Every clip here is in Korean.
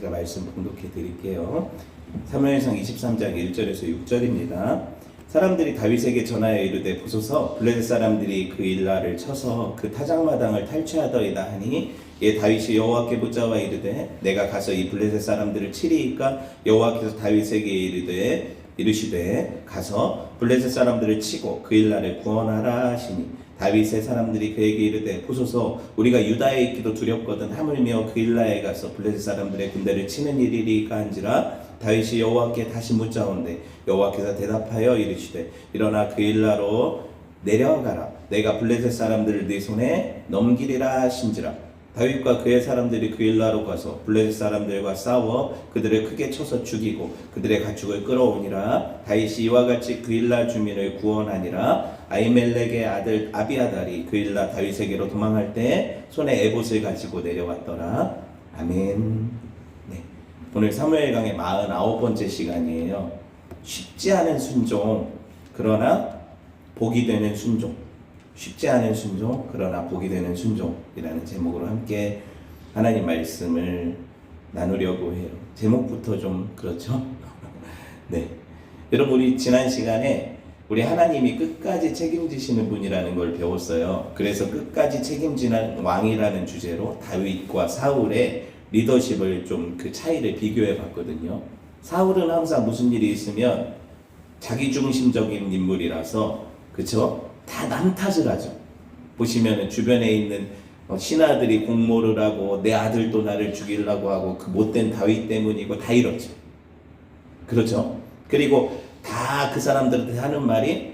제가 말씀 봉독해 드릴게요. 사무엘상 23장 1절에서 6절입니다. 사람들이 다윗에게 전하여 이르되 보소서 블레셋 사람들이 그 일라를 쳐서 그 타작마당을 탈취하더이다 하니 예 다윗이 여호와께 붙잡아 이르되 내가 가서 이 블레셋 사람들을 치리이까 여호와께서 다윗에게 이르시되 가서 블레셋 사람들을 치고 그 일라를 구원하라 하시니 다윗의 사람들이 그에게 이르되 보소서 우리가 유다에 있기도 두렵거든 하물며 그 일라에 가서 블레셋 사람들의 군대를 치는 일이리까 한지라 다윗이 여호와께 다시 묻자온대 여호와께서 대답하여 이르시되 일어나 그 일라로 내려가라 내가 블레셋 사람들을 네 손에 넘기리라 하신지라 다윗과 그의 사람들이 그 일라로 가서 블레셋 사람들과 싸워 그들을 크게 쳐서 죽이고 그들의 가축을 끌어오니라 다윗이 이와 같이 그 일라 주민을 구원하니라 아히멜렉의 아들 아비아달이 그 일라 다윗에게로 도망할 때 손에 에봇을 가지고 내려왔더라. 아멘. 네. 오늘 사무엘강의 49번째 시간이에요. 쉽지 않은 순종 그러나 복이 되는 순종. 쉽지 않은 순종 그러나 복이 되는 순종이라는 제목으로 함께 하나님 말씀을 나누려고 해요. 제목부터 좀 그렇죠? 네. 여러분 우리 지난 시간에 우리 하나님이 끝까지 책임지시는 분이라는 걸 배웠어요. 그래서 끝까지 책임지는 왕이라는 주제로 다윗과 사울의 리더십을 좀 그 차이를 비교해 봤거든요. 사울은 항상 무슨 일이 있으면 자기중심적인 인물이라서 그쵸? 다 남 탓을 하죠. 보시면은 주변에 있는 신하들이 공모를 하고 내 아들도 나를 죽이려고 하고 그 못된 다윗 때문이고 다 이렇죠. 그렇죠? 그리고 다 그 사람들한테 하는 말이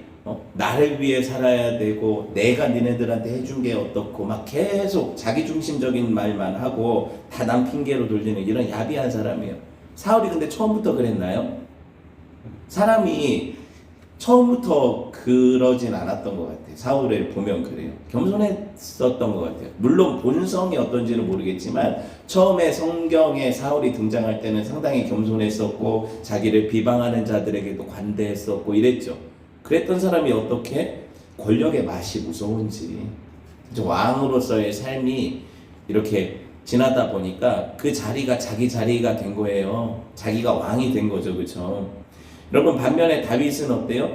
나를 위해 살아야 되고 내가 니네들한테 해준 게 어떻고 막 계속 자기중심적인 말만 하고 다 남 핑계로 돌리는 이런 야비한 사람이에요. 사울이 근데 처음부터 그랬나요? 사람이 처음부터 그러진 않았던 것 같아요. 사울을 보면 그래요. 겸손했었던 것 같아요. 물론 본성이 어떤지는 모르겠지만 처음에 성경에 사울이 등장할 때는 상당히 겸손했었고 자기를 비방하는 자들에게도 관대했었고 이랬죠. 그랬던 사람이 어떻게 권력의 맛이 무서운지 왕으로서의 삶이 이렇게 지나다 보니까 그 자리가 자기 자리가 된 거예요. 자기가 왕이 된 거죠. 그렇죠? 여러분 반면에 다윗은 어때요?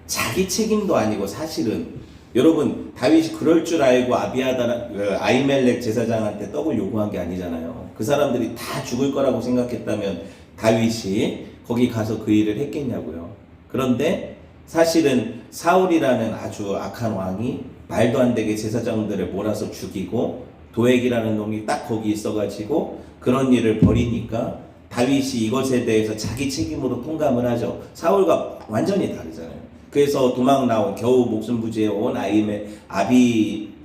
자기 책임도 아니고 사실은 여러분 다윗이 그럴 줄 알고 아히멜렉 제사장한테 떡을 요구한 게 아니잖아요. 그 사람들이 다 죽을 거라고 생각했다면 다윗이 거기 가서 그 일을 했겠냐고요. 그런데 사실은 사울이라는 아주 악한 왕이 말도 안 되게 제사장들을 몰아서 죽이고 도액이라는 놈이 딱 거기 있어가지고 그런 일을 벌이니까 다윗이 이것에 대해서 자기 책임으로 통감을 하죠. 사울과 완전히 다르잖아요. 그래서 도망 나온 겨우 목숨 부지에 온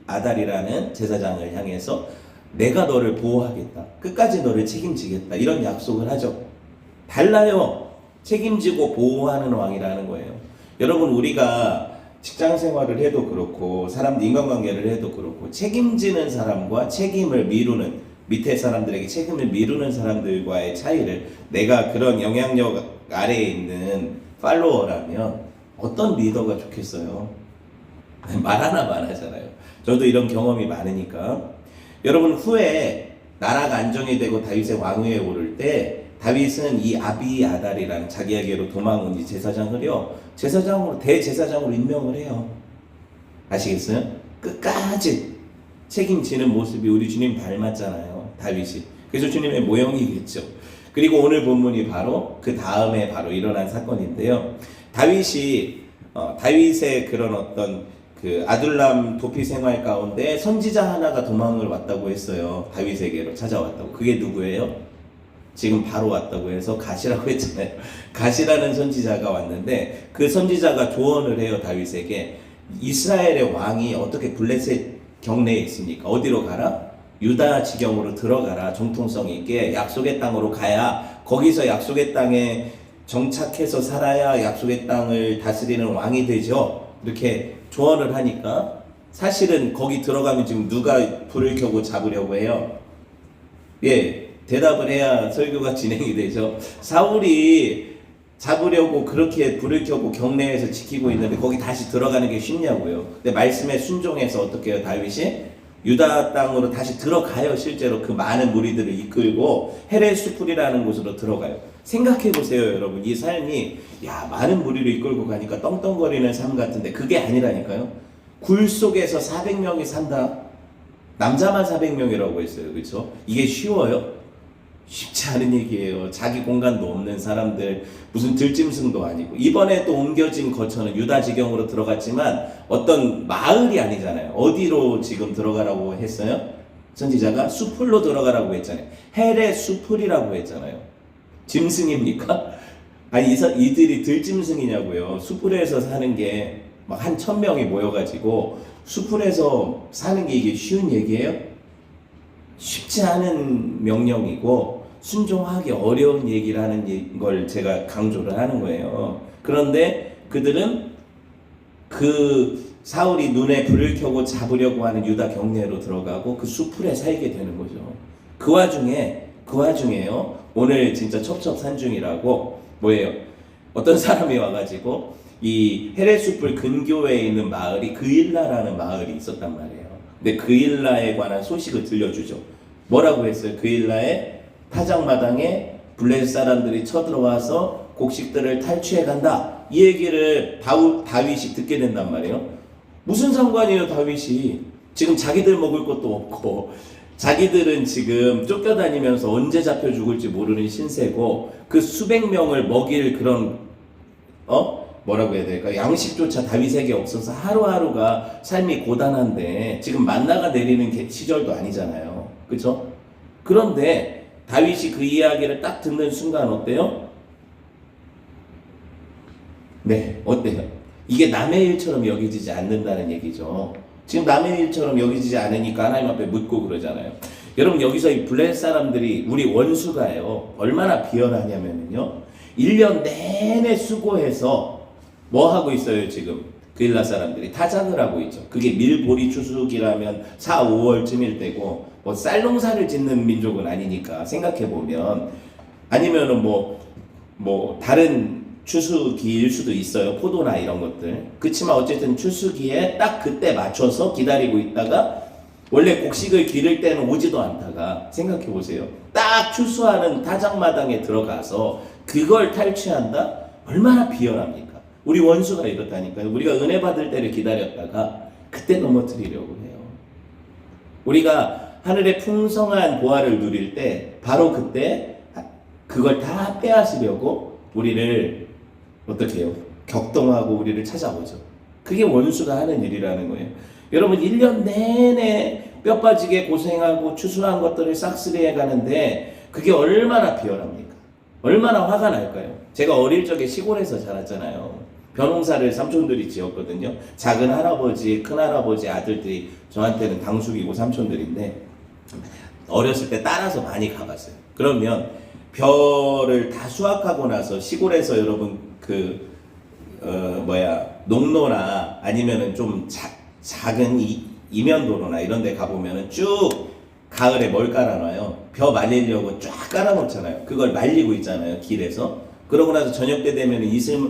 아비아달이라는 제사장을 향해서 내가 너를 보호하겠다. 끝까지 너를 책임지겠다. 이런 약속을 하죠. 달라요. 책임지고 보호하는 왕이라는 거예요. 여러분 우리가 직장 생활을 해도 그렇고 사람들 인간관계를 해도 그렇고 책임지는 사람과 책임을 미루는 밑에 사람들에게 책임을 미루는 사람들과의 차이를 내가 그런 영향력 아래에 있는 팔로워라면 어떤 리더가 좋겠어요? 말 하나만 하잖아요. 저도 이런 경험이 많으니까. 여러분 후에 나라가 안정이 되고 다윗의 왕위에 오를 때 다윗은 이 아비아달이라는 자기에게로 도망 온 이 제사장을요 제사장으로 대제사장으로 임명을 해요. 아시겠어요? 끝까지 책임지는 모습이 우리 주님 닮았잖아요. 다윗이. 그래서 주님의 모형이겠죠. 그리고 오늘 본문이 바로 그 다음에 바로 일어난 사건인데요. 다윗의 그런 어떤 그 아둘람 도피 생활 가운데 선지자 하나가 도망을 왔다고 했어요. 다윗에게로 찾아왔다고. 그게 누구예요? 지금 바로 왔다고 해서 갓이라고 했잖아요. 갓이라는 선지자가 왔는데 그 선지자가 조언을 해요. 다윗에게. 이스라엘의 왕이 어떻게 블레셋 경내에 있으니까 어디로 가라? 유다 지경으로 들어가라. 정통성 있게 약속의 땅으로 가야 거기서 약속의 땅에 정착해서 살아야 약속의 땅을 다스리는 왕이 되죠. 이렇게 조언을 하니까 사실은 거기 들어가면 지금 누가 불을 켜고 잡으려고 해요? 예, 대답을 해야 설교가 진행이 되죠. 사울이 잡으려고 그렇게 불을 켜고 경내에서 지키고 있는데 거기 다시 들어가는 게 쉽냐고요. 근데 말씀에 순종해서 어떻게 해요? 다윗이 유다 땅으로 다시 들어가요. 실제로 그 많은 무리들을 이끌고 헤레 수풀이라는 곳으로 들어가요. 생각해 보세요, 여러분. 이 삶이 많은 무리를 이끌고 가니까 떵떵거리는 삶 같은데 그게 아니라니까요. 굴 속에서 400명이 산다. 남자만 400명이라고 했어요. 그렇죠? 이게 쉬워요? 쉽지 않은 얘기예요. 자기 공간도 없는 사람들, 무슨 들짐승도 아니고. 이번에 또 옮겨진 거처는 유다 지경으로 들어갔지만 어떤 마을이 아니잖아요. 어디로 지금 들어가라고 했어요? 선지자가 수풀로 들어가라고 했잖아요. 헬의 수풀이라고 했잖아요. 짐승입니까? 아니 이들이 들짐승이냐고요. 수풀에서 사는 게 막 한 1000명이 모여가지고 수풀에서 사는 게 이게 쉬운 얘기예요? 쉽지 않은 명령이고 순종하기 어려운 얘기라는 걸 제가 강조를 하는 거예요. 그런데 그들은 그 사울이 눈에 불을 켜고 잡으려고 하는 유다 경내로 들어가고 그 수풀에 살게 되는 거죠. 그 와중에요. 오늘 진짜 첩첩산중이라고 뭐예요? 어떤 사람이 와가지고 이 헤레수풀 근교에 있는 마을이 그일라라는 마을이 있었단 말이에요. 근데 그일라에 관한 소식을 들려주죠. 뭐라고 했어요? 그일라의 타작마당에 블레셋 사람들이 쳐들어와서 곡식들을 탈취해 간다. 이 얘기를 다윗이 듣게 된단 말이에요. 무슨 상관이에요, 다윗이? 지금 자기들 먹을 것도 없고 자기들은 지금 쫓겨다니면서 언제 잡혀 죽을지 모르는 신세고 그 수백 명을 먹일 그런 뭐라고 해야 될까? 양식조차 다윗에게 없어서 하루하루가 삶이 고단한데 지금 만나가 내리는 시절도 아니잖아요. 그렇죠? 그런데 다윗이 그 이야기를 딱 듣는 순간 어때요? 네, 어때요? 이게 남의 일처럼 여기지지 않는다는 얘기죠. 지금 남의 일처럼 여기지지 않으니까 하나님 앞에 묻고 그러잖아요. 여러분 여기서 이 블레셋 사람들이 우리 원수가요 얼마나 비열하냐면요 1년 내내 수고해서 뭐 하고 있어요 지금? 그일라 사람들이 타작을 하고 있죠. 그게 밀보리 추수기라면 4, 5월쯤일 때고 뭐 쌀농사를 짓는 민족은 아니니까 생각해보면 아니면은 뭐 다른 추수기일 수도 있어요. 포도나 이런 것들. 그치만 어쨌든 추수기에 딱 그때 맞춰서 기다리고 있다가 원래 곡식을 기를 때는 오지도 않다가 생각해보세요. 딱 추수하는 타작마당에 들어가서 그걸 탈취한다? 얼마나 비열합니까? 우리 원수가 이렇다니까요. 우리가 은혜 받을 때를 기다렸다가 그때 넘어뜨리려고 해요. 우리가 하늘의 풍성한 보화를 누릴 때 바로 그때 그걸 다 빼앗으려고 우리를 어떻게 해요? 격동하고 우리를 찾아오죠. 그게 원수가 하는 일이라는 거예요. 여러분 1년 내내 뼈 빠지게 고생하고 추수한 것들을 싹쓸이해 가는데 그게 얼마나 비열합니까? 얼마나 화가 날까요? 제가 어릴 적에 시골에서 자랐잖아요. 벼농사를 삼촌들이 지었거든요. 작은 할아버지, 큰 할아버지 아들들이 저한테는 당숙이고 삼촌들인데 어렸을 때 따라서 많이 가봤어요. 그러면 벼를 다 수확하고 나서 시골에서 여러분 농로나 아니면은 좀 작은 이면도로나 이런 데 가보면은 쭉 가을에 뭘 깔아놔요? 벼 말리려고 쫙 깔아놓잖아요. 그걸 말리고 있잖아요, 길에서. 그러고 나서 저녁 때 되면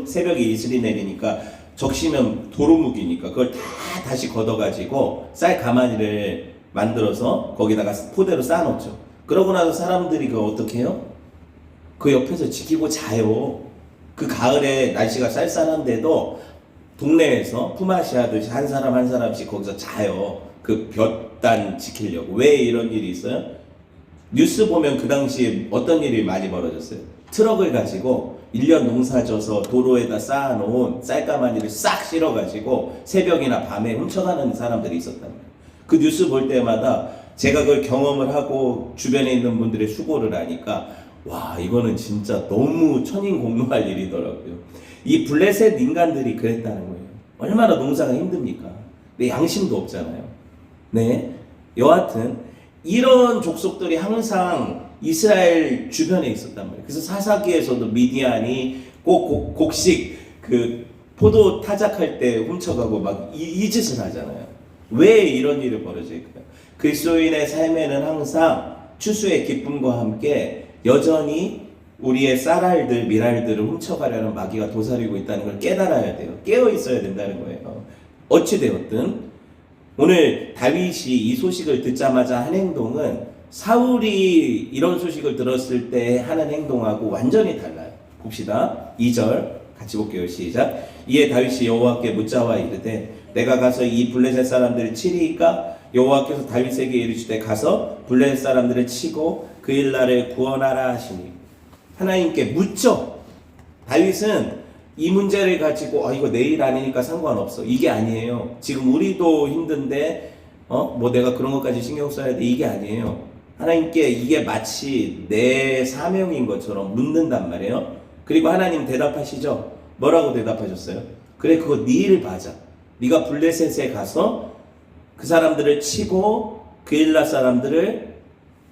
새벽에 이슬이 내리니까 적시면 도루묵이니까 그걸 다 다시 걷어가지고 쌀 가마니를 만들어서 거기다가 포대로 쌓아놓죠. 그러고 나서 사람들이 그거 어떻게 해요? 그 옆에서 지키고 자요. 그 가을에 날씨가 쌀쌀한데도 동네에서 품앗이 하듯이 한 사람 한 사람씩 거기서 자요. 그 볕단 지키려고. 왜 이런 일이 있어요? 뉴스 보면 그 당시에 어떤 일이 많이 벌어졌어요? 트럭을 가지고 1년 농사 져서 도로에다 쌓아놓은 쌀가마니를 싹 실어가지고 새벽이나 밤에 훔쳐가는 사람들이 있었단 말이에요. 그 뉴스 볼 때마다 제가 그걸 경험을 하고 주변에 있는 분들의 수고를 하니까 와 이거는 진짜 너무 천인공노할 일이더라고요. 이 블레셋 인간들이 그랬다는 거예요. 얼마나 농사가 힘듭니까? 근데 양심도 없잖아요. 네, 여하튼 이런 족속들이 항상 이스라엘 주변에 있었단 말이에요. 그래서 사사기에서도 미디안이 꼭 곡식 그 포도 타작할 때 훔쳐가고 막 이 짓을 하잖아요. 왜 이런 일이 벌어질까요? 그리스도인의 삶에는 항상 추수의 기쁨과 함께 여전히 우리의 쌀알들, 밀알들을 훔쳐가려는 마귀가 도사리고 있다는 걸 깨달아야 돼요. 깨어 있어야 된다는 거예요. 어찌되었든 오늘 다윗이 이 소식을 듣자마자 한 행동은 사울이 이런 소식을 들었을 때 하는 행동하고 완전히 달라요. 봅시다. 2절 같이 볼게요. 시작. 이에 다윗이 여호와께 묻자와 이르되 내가 가서 이 블레셋 사람들을 치리이까? 여호와께서 다윗에게 이르시되 가서 블레셋 사람들을 치고 그 일날을 구원하라 하시니. 하나님께 묻죠. 다윗은 이 문제를 가지고 이거 내일 아니니까 상관없어, 이게 아니에요. 지금 우리도 힘든데 뭐 내가 그런 것까지 신경 써야 돼, 이게 아니에요. 하나님께 이게 마치 내 사명인 것처럼 묻는단 말이에요. 그리고 하나님 대답하시죠. 뭐라고 대답하셨어요? 그래, 그거 네 일 봐자. 네가 블레셋에 가서 그 사람들을 치고 그 일라 사람들을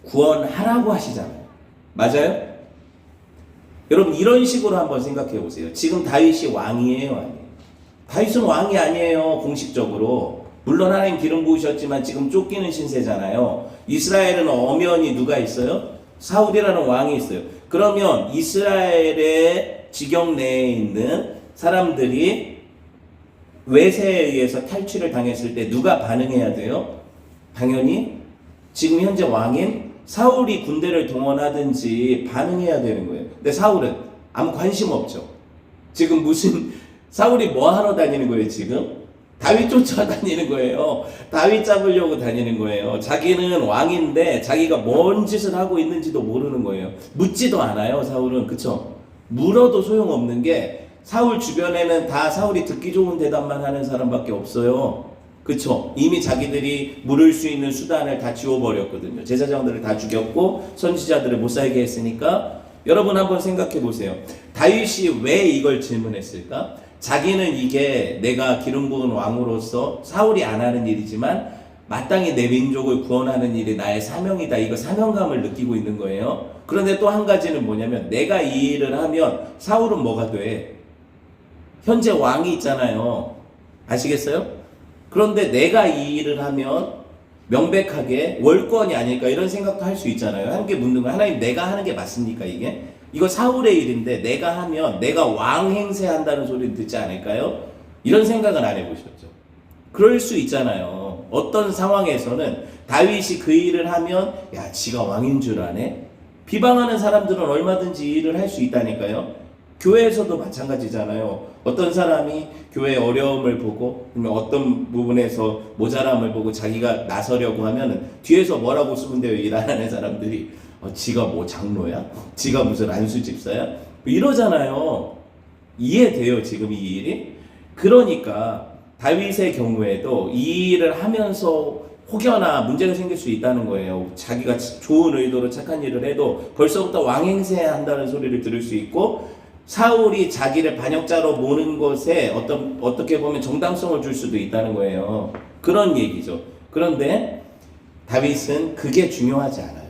구원하라고 하시잖아요. 맞아요? 여러분, 이런 식으로 한번 생각해 보세요. 지금 다윗이 왕이에요, 아니에요? 다윗은 왕이 아니에요, 공식적으로. 물론 하나님 기름 부으셨지만 지금 쫓기는 신세잖아요. 이스라엘은 엄연히 누가 있어요? 사울이라는 왕이 있어요. 그러면 이스라엘의 지경 내에 있는 사람들이 외세에 의해서 탈취를 당했을 때 누가 반응해야 돼요? 당연히 지금 현재 왕인 사울이 군대를 동원하든지 반응해야 되는 거예요. 근데 사울은 아무 관심 없죠. 지금 무슨 사울이 뭐 하러 다니는 거예요, 지금? 다윗 쫓아다니는 거예요. 다윗 잡으려고 다니는 거예요. 자기는 왕인데 자기가 뭔 짓을 하고 있는지도 모르는 거예요. 묻지도 않아요, 사울은. 그쵸? 물어도 소용없는 게 사울 주변에는 다 사울이 듣기 좋은 대답만 하는 사람밖에 없어요. 그쵸? 이미 자기들이 물을 수 있는 수단을 다 지워버렸거든요. 제사장들을 다 죽였고 선지자들을 못 살게 했으니까. 여러분 한번 생각해 보세요. 다윗이 왜 이걸 질문했을까? 자기는 이게 내가 기름 부은 왕으로서 사울이 안 하는 일이지만 마땅히 내 민족을 구원하는 일이 나의 사명이다. 이거 사명감을 느끼고 있는 거예요. 그런데 또 한 가지는 뭐냐면 내가 이 일을 하면 사울은 뭐가 돼? 현재 왕이 있잖아요. 아시겠어요? 그런데 내가 이 일을 하면 명백하게 월권이 아닐까 이런 생각도 할 수 있잖아요. 함께 묻는 거, 하나님 내가 하는 게 맞습니까 이게? 이거 사울의 일인데 내가 하면 내가 왕 행세한다는 소리를 듣지 않을까요? 이런 생각은 안 해보셨죠? 그럴 수 있잖아요. 어떤 상황에서는 다윗이 그 일을 하면 야, 지가 왕인 줄 아네? 비방하는 사람들은 얼마든지 일을 할 수 있다니까요. 교회에서도 마찬가지잖아요. 어떤 사람이 교회의 어려움을 보고 어떤 부분에서 모자람을 보고 자기가 나서려고 하면은 뒤에서 뭐라고 쓰면 돼요, 일 안 하는 사람들이. 지가 뭐 장로야? 지가 무슨 안수 집사야? 이러잖아요. 이해돼요, 지금 이 일이? 그러니까 다윗의 경우에도 이 일을 하면서 혹여나 문제가 생길 수 있다는 거예요. 자기가 좋은 의도로 착한 일을 해도 벌써부터 왕행세해야 한다는 소리를 들을 수 있고, 사울이 자기를 반역자로 모는 것에 어떻게 보면 정당성을 줄 수도 있다는 거예요. 그런 얘기죠. 그런데 다윗은 그게 중요하지 않아요.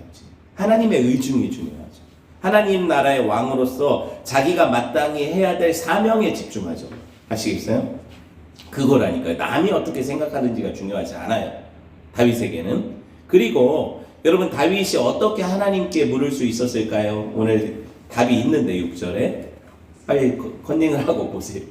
하나님의 의중이 중요하죠. 하나님 나라의 왕으로서 자기가 마땅히 해야 될 사명에 집중하죠. 아시겠어요? 그거라니까요. 남이 어떻게 생각하는지가 중요하지 않아요, 다윗에게는. 그리고 여러분, 다윗이 어떻게 하나님께 물을 수 있었을까요? 오늘 답이 있는데 6절에 빨리 컨닝을 하고 보세요.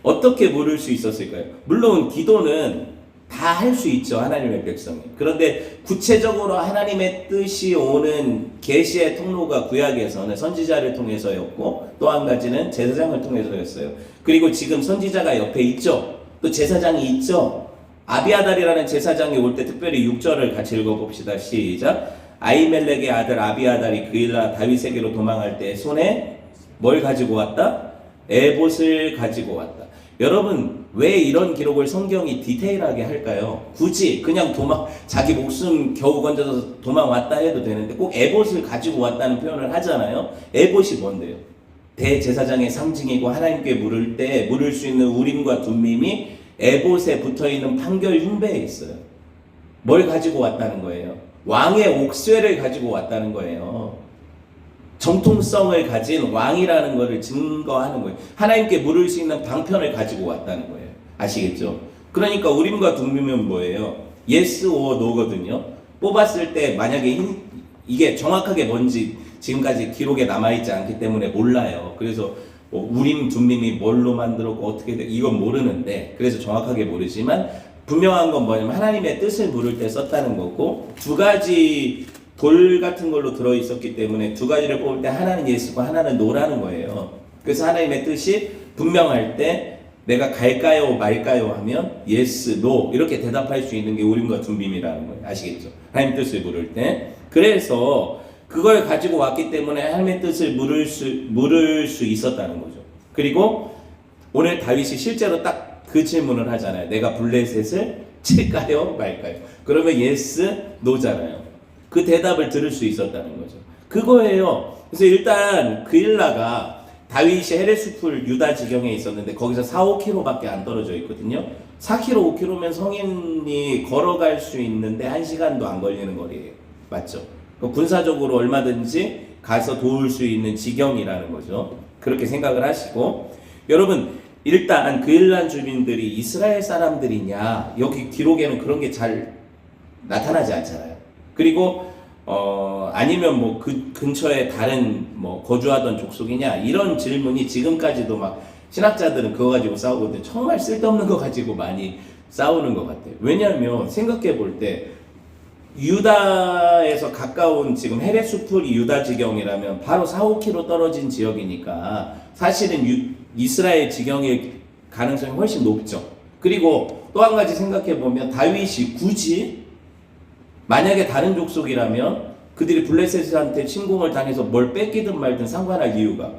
어떻게 물을 수 있었을까요? 물론 기도는 다 할 수 있죠, 하나님의 백성이. 그런데 구체적으로 하나님의 뜻이 오는 계시의 통로가 구약에서는 선지자를 통해서였고, 또 한 가지는 제사장을 통해서였어요. 그리고 지금 선지자가 옆에 있죠. 또 제사장이 있죠. 아비아달이라는 제사장이 올 때 특별히 6절을 같이 읽어봅시다. 시작. 아히멜렉의 아들 아비아달이 그일라 다윗에게로 도망할 때 손에 뭘 가지고 왔다? 에봇을 가지고 왔다. 여러분, 왜 이런 기록을 성경이 디테일하게 할까요? 굳이 그냥 자기 목숨 겨우 건져서 도망왔다 해도 되는데 꼭 에봇을 가지고 왔다는 표현을 하잖아요. 에봇이 뭔데요? 대제사장의 상징이고 하나님께 물을 때 물을 수 있는 우림과 둠밈이 에봇에 붙어있는 판결 흉배에 있어요. 뭘 가지고 왔다는 거예요? 왕의 옥쇠를 가지고 왔다는 거예요. 정통성을 가진 왕이라는 것을 증거하는 거예요. 하나님께 물을 수 있는 방편을 가지고 왔다는 거예요. 아시겠죠? 그러니까 우림과 둠밈은 뭐예요? yes or no거든요. 뽑았을 때 만약에 이게 정확하게 뭔지 지금까지 기록에 남아있지 않기 때문에 몰라요. 그래서 우림 둠밈이 뭘로 만들었고 어떻게 돼, 이건 모르는데, 그래서 정확하게 모르지만 분명한 건 뭐냐면 하나님의 뜻을 물을 때 썼다는 거고, 두 가지 돌 같은 걸로 들어있었기 때문에 두 가지를 뽑을 때 하나는 예스고 하나는 노라는 거예요. 그래서 하나님의 뜻이 분명할 때 내가 갈까요 말까요 하면 예스, 노 이렇게 대답할 수 있는 게 우림과 둠빔이라는 거예요. 아시겠죠? 하나님 뜻을 물을 때. 그래서 그걸 가지고 왔기 때문에 하나님의 뜻을 물을 수 있었다는 거죠. 그리고 오늘 다윗이 실제로 딱 그 질문을 하잖아요. 내가 블레셋을 칠까요 말까요? 그러면 예스, 노잖아요. 그 대답을 들을 수 있었다는 거죠. 그거예요. 그래서 일단 그일라가 다윗이 헤레스풀 유다 지경에 있었는데 거기서 4, 5km밖에 안 떨어져 있거든요. 4km, 5km면 성인이 걸어갈 수 있는데 1시간도 안 걸리는 거리예요. 맞죠? 군사적으로 얼마든지 가서 도울 수 있는 지경이라는 거죠. 그렇게 생각을 하시고, 여러분 일단 그일란 주민들이 이스라엘 사람들이냐, 여기 기록에는 그런 게 잘 나타나지 않잖아요. 그리고 아니면 뭐 그 근처에 다른 뭐 거주하던 족속이냐, 이런 질문이 지금까지도 막 신학자들은 그거 가지고 싸우거든요. 정말 쓸데없는 거 가지고 많이 싸우는 것 같아요. 왜냐하면 생각해 볼 때 유다에서 가까운 지금 헤레스풀이 유다 지경이라면 바로 4, 5km 떨어진 지역이니까 사실은 이스라엘 지경일 가능성이 훨씬 높죠. 그리고 또 한 가지 생각해 보면 다윗이 굳이 만약에 다른 족속이라면 그들이 블레셋한테 침공을 당해서 뭘 뺏기든 말든 상관할 이유가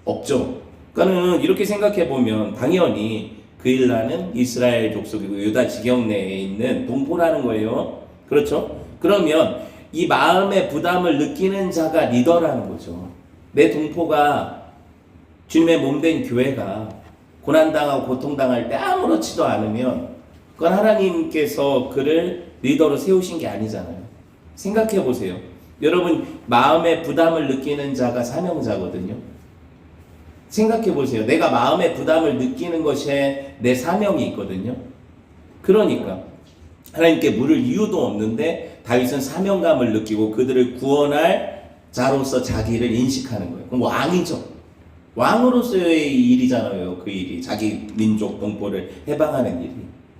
없죠. 그러니까는 이렇게 생각해 보면 당연히 그일라는 이스라엘 족속이고 유다 지경 내에 있는 동포라는 거예요. 그렇죠? 그러면 이 마음의 부담을 느끼는 자가 리더라는 거죠. 내 동포가 주님의 몸된 교회가 고난당하고 고통당할 때 아무렇지도 않으면 그건 하나님께서 그를 리더로 세우신 게 아니잖아요. 생각해 보세요. 여러분 마음의 부담을 느끼는 자가 사명자거든요. 생각해 보세요. 내가 마음의 부담을 느끼는 것에 내 사명이 있거든요. 그러니까 하나님께 물을 이유도 없는데 다윗은 사명감을 느끼고 그들을 구원할 자로서 자기를 인식하는 거예요. 그럼 왕이죠. 왕으로서의 일이잖아요. 그 일이 자기 민족 동포를 해방하는 일이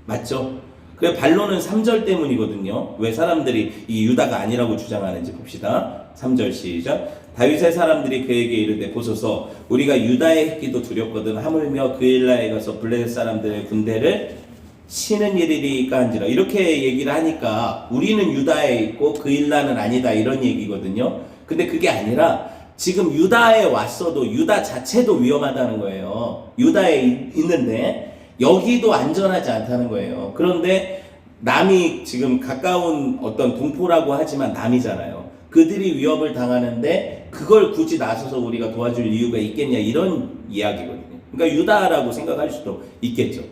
맞죠? 그 반론은 3절 때문이거든요. 왜 사람들이 이 유다가 아니라고 주장하는지 봅시다. 3절 시작. 다윗의 사람들이 그에게 이르되 보소서 우리가 유다의 했기도 두렵거든 하물며 그일라에 가서 블레셋 사람들의 군대를 치는 일이리까 한지라. 이렇게 얘기를 하니까 우리는 유다에 있고 그일라는 아니다 이런 얘기거든요. 근데 그게 아니라 지금 유다에 왔어도 유다 자체도 위험하다는 거예요. 유다에 있는데 여기도 안전하지 않다는 거예요. 그런데 남이 지금 가까운 어떤 동포라고 하지만 남이잖아요. 그들이 위협을 당하는데 그걸 굳이 나서서 우리가 도와줄 이유가 있겠냐 이런 이야기거든요. 그러니까 유다라고 생각할 수도 있겠죠.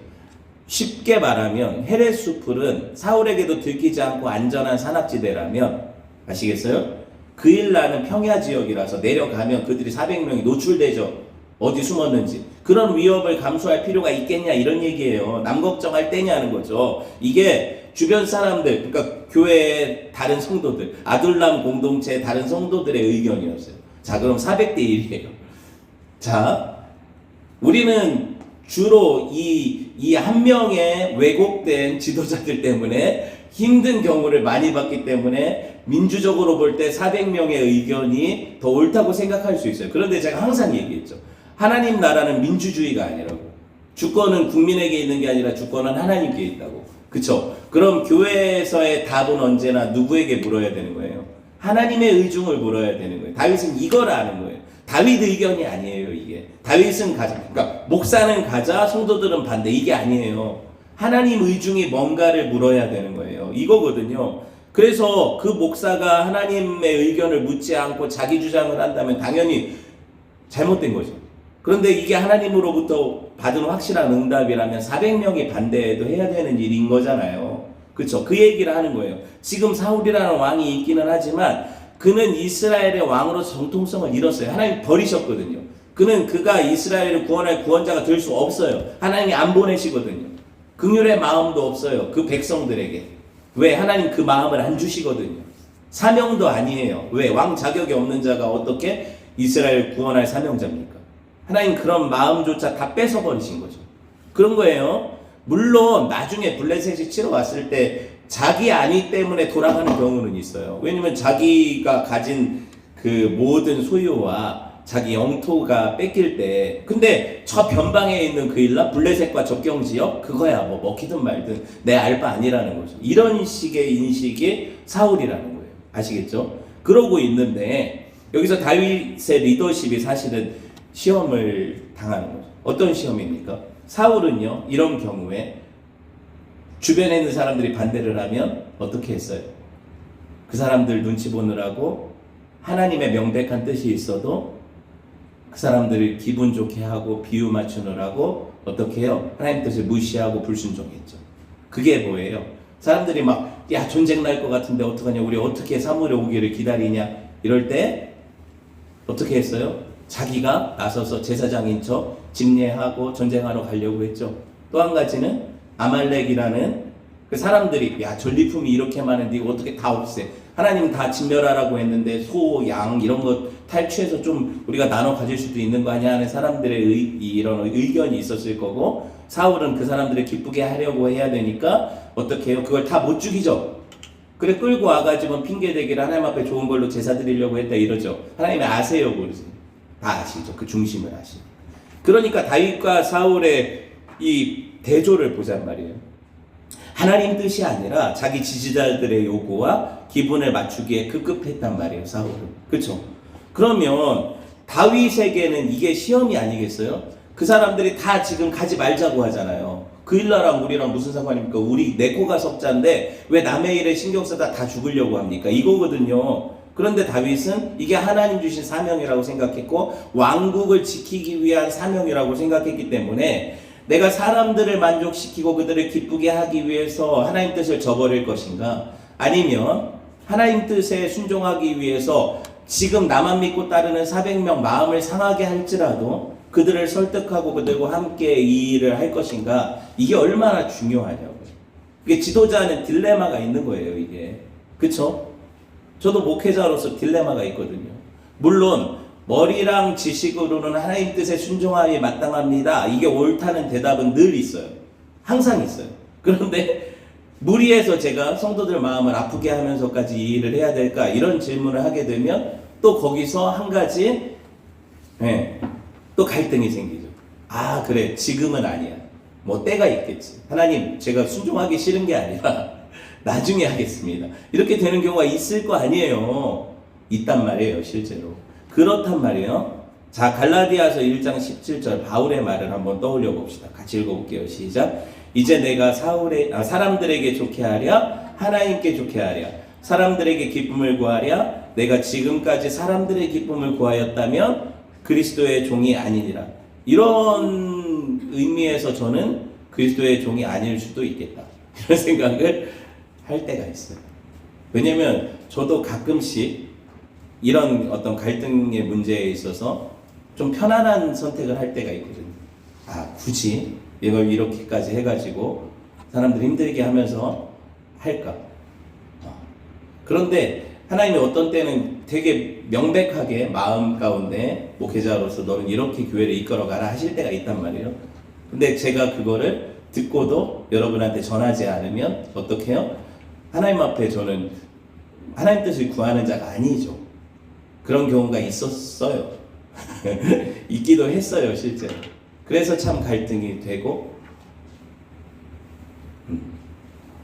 쉽게 말하면 헤레스풀은 사울에게도 들키지 않고 안전한 산악지대라면 아시겠어요? 그일라는 평야 지역이라서 내려가면 그들이 400명이 노출되죠. 어디 숨었는지. 그런 위협을 감수할 필요가 있겠냐 이런 얘기예요. 남 걱정할 때냐는 거죠. 이게 주변 사람들, 그러니까 교회의 다른 성도들, 아둘람 공동체의 다른 성도들의 의견이었어요. 자, 그럼 400대 1이에요. 자, 우리는 주로 이 한 명의 왜곡된 지도자들 때문에 힘든 경우를 많이 봤기 때문에 민주적으로 볼 때 400명의 의견이 더 옳다고 생각할 수 있어요. 그런데 제가 항상 얘기했죠. 하나님 나라는 민주주의가 아니라고. 주권은 국민에게 있는 게 아니라 주권은 하나님께 있다고. 그쵸? 그럼 교회에서의 답은 언제나 누구에게 물어야 되는 거예요? 하나님의 의중을 물어야 되는 거예요. 다윗은 이걸 아는 거예요. 다윗 의견이 아니에요, 이게. 다윗은 가자. 그러니까 목사는 가자, 성도들은 반대. 이게 아니에요. 하나님 의중이 뭔가를 물어야 되는 거예요. 이거거든요. 그래서 그 목사가 하나님의 의견을 묻지 않고 자기 주장을 한다면 당연히 잘못된 거죠. 그런데 이게 하나님으로부터 받은 확실한 응답이라면 400명이 반대해도 해야 되는 일인 거잖아요. 그렇죠? 그 얘기를 하는 거예요. 지금 사울이라는 왕이 있기는 하지만 그는 이스라엘의 왕으로 정통성을 잃었어요. 하나님 버리셨거든요. 그가 이스라엘을 구원할 구원자가 될 수 없어요. 하나님이 안 보내시거든요. 긍휼의 마음도 없어요. 그 백성들에게. 왜? 하나님 그 마음을 안 주시거든요. 사명도 아니에요. 왜? 왕 자격이 없는 자가 어떻게 이스라엘 구원할 사명자입니까? 하나님 그런 마음조차 다 뺏어버리신 거죠. 그런 거예요. 물론 나중에 블레셋이 치러 왔을 때 자기 아니 때문에 돌아가는 경우는 있어요. 왜냐면 자기가 가진 그 모든 소유와 자기 영토가 뺏길 때, 근데 저 변방에 있는 그 일라 블레셋과 접경 지역 그거야 뭐 먹히든 말든 내 알 바 아니라는 거죠. 이런 식의 인식이 사울이라는 거예요. 아시겠죠? 그러고 있는데 여기서 다윗의 리더십이 사실은 시험을 당하는 거죠. 어떤 시험입니까? 사울은요, 이런 경우에 주변에 있는 사람들이 반대를 하면 어떻게 했어요? 그 사람들 눈치 보느라고 하나님의 명백한 뜻이 있어도 그 사람들을 기분 좋게 하고 비유 맞추느라고 어떻게 해요? 하나님 뜻을 무시하고 불순종했죠. 그게 뭐예요? 사람들이 막 야 전쟁 날 것 같은데 어떡하냐, 우리 어떻게 사무엘이 오기를 기다리냐, 이럴 때 어떻게 했어요? 자기가 나서서 제사장인 척 집례하고 전쟁하러 가려고 했죠. 또 한 가지는 아말렉이라는 그 사람들이 야 전리품이 이렇게 많은데 이거 어떻게 다 없애, 하나님 다 진멸하라고 했는데 소, 양 이런 거 탈취해서 좀 우리가 나눠 가질 수도 있는 거 아니야 하는 사람들의 이런 의견이 있었을 거고, 사울은 그 사람들을 기쁘게 하려고 해야 되니까 어떻게 해요? 그걸 다 못 죽이죠. 그래 끌고 와가지고 핑계대기를 하나님 앞에 좋은 걸로 제사 드리려고 했다 이러죠. 하나님이 아세요, 모르세요? 다 아시죠. 그 중심을 아시죠. 그러니까 다윗과 사울의 이 대조를 보잔 말이에요. 하나님 뜻이 아니라 자기 지지자들의 요구와 기분을 맞추기에 급급했단 말이에요, 사울은. 그렇죠? 그러면 다윗에게는 이게 시험이 아니겠어요? 그 사람들이 다 지금 가지 말자고 하잖아요. 그 일나랑 우리랑 무슨 상관입니까? 우리 내 코가 석자인데 왜 남의 일에 신경 쓰다 다 죽으려고 합니까? 이거거든요. 그런데 다윗은 이게 하나님 주신 사명이라고 생각했고 왕국을 지키기 위한 사명이라고 생각했기 때문에 내가 사람들을 만족시키고 그들을 기쁘게 하기 위해서 하나님 뜻을 저버릴 것인가, 아니면 하나님 뜻에 순종하기 위해서 지금 나만 믿고 따르는 400명 마음을 상하게 할지라도 그들을 설득하고 그들과 함께 이 일을 할 것인가, 이게 얼마나 중요하냐고요. 이게 지도자는 딜레마가 있는 거예요, 이게. 그쵸? 저도 목회자로서 딜레마가 있거든요. 물론 머리랑 지식으로는 하나님 뜻에 순종함이 마땅합니다, 이게 옳다는 대답은 늘 있어요. 항상 있어요. 그런데 무리해서 제가 성도들 마음을 아프게 하면서까지 이 일을 해야 될까, 이런 질문을 하게 되면 또 거기서 한 가지 또 갈등이 생기죠. 아 그래 지금은 아니야, 뭐 때가 있겠지, 하나님 제가 순종하기 싫은 게 아니라 나중에 하겠습니다, 이렇게 되는 경우가 있을 거 아니에요. 있단 말이에요, 실제로. 그렇단 말이에요. 자, 갈라디아서 1장 17절 바울의 말을 한번 떠올려 봅시다. 같이 읽어볼게요. 시작. 이제 내가 사람들에게 좋게 하랴 하나님께 좋게 하랴 사람들에게 기쁨을 구하랴, 내가 지금까지 사람들의 기쁨을 구하였다면 그리스도의 종이 아니니라. 이런 의미에서 저는 그리스도의 종이 아닐 수도 있겠다, 이런 생각을 할 때가 있어요. 왜냐면 저도 가끔씩 이런 어떤 갈등의 문제에 있어서 좀 편안한 선택을 할 때가 있거든요. 아 굳이 이걸 이렇게까지 해가지고 사람들 힘들게 하면서 할까? 그런데 하나님이 어떤 때는 되게 명백하게 마음 가운데 목회자로서 너는 이렇게 교회를 이끌어가라 하실 때가 있단 말이에요. 근데 제가 그거를 듣고도 여러분한테 전하지 않으면 어떻게 해요? 하나님 앞에 저는 하나님 뜻을 구하는 자가 아니죠. 그런 경우가 있었어요. 있기도 했어요, 실제로. 그래서 참 갈등이 되고,